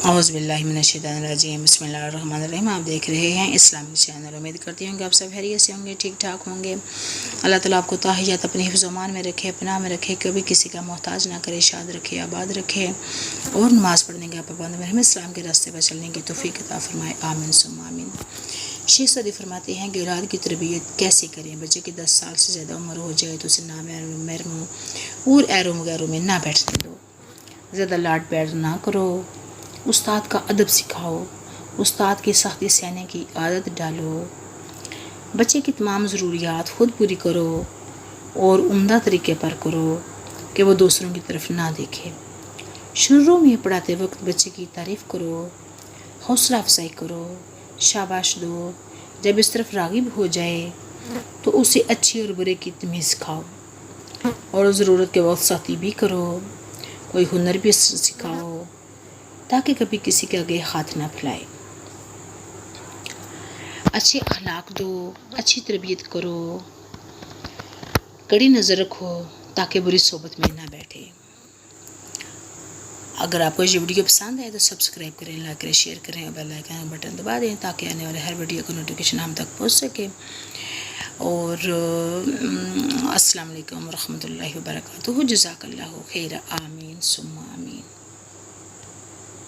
اعوذ باللہ من الشیطان الرجیم، بسم اللہ الرحمن الرحیم۔ آپ دیکھ رہے ہیں اسلامی چینل۔ امید کرتی ہوں کہ آپ سب خیریت سے ہوں گے، ٹھیک ٹھاک ہوں گے۔ اللہ تعالیٰ آپ کو تحیات اپنے حفظ و امان میں رکھے، پناہ میں رکھے، کبھی کسی کا محتاج نہ کرے، شاد رکھے، آباد رکھے، اور نماز پڑھنے کا پابند میں ہمیں اسلام کے راستے پر چلنے کی توفیق عطا فرمائے، آمین ثم آمین۔ شیخ سعدی فرماتے ہیں کہ اولاد کی تربیت کیسے کریں؟ بچے کی 10 سال سے زیادہ عمر ہو جائے تو اسے نامحرموں اور ایروں وغیروں میں نہ بیٹھنے دو، زیادہ لاڈ پیار نہ کرو، استاد کا ادب سکھاؤ، استاد کی سختی سہنے کی عادت ڈالو، بچے کی تمام ضروریات خود پوری کرو اور عمدہ طریقے پر کرو کہ وہ دوسروں کی طرف نہ دیکھے۔ شروع میں پڑھاتے وقت بچے کی تعریف کرو، حوصلہ افزائی کرو، شاباش دو۔ جب اس طرف راغب ہو جائے تو اسے اچھی اور برے کی تمیز سکھاؤ اور ضرورت کے وقت سختی بھی کرو، کوئی ہنر بھی سکھاؤ تاکہ کبھی کسی کے آگے ہاتھ نہ پھیلائے۔ اچھے اخلاق دو، اچھی تربیت کرو، کڑی نظر رکھو تاکہ بری صحبت میں نہ بیٹھے۔ اگر آپ کو یہ ویڈیو پسند ہے تو سبسکرائب کریں، لائک کریں، شیئر کریں اور بیل آئیکن کا بٹن دبا دیں تاکہ آنے والے ہر ویڈیو کا نوٹیفیکیشن ہم تک پہنچ سکے۔ اور السلام علیکم ورحمۃ اللہ وبرکاتہ۔ جزاک اللہ خیر، آمین ثم آمین۔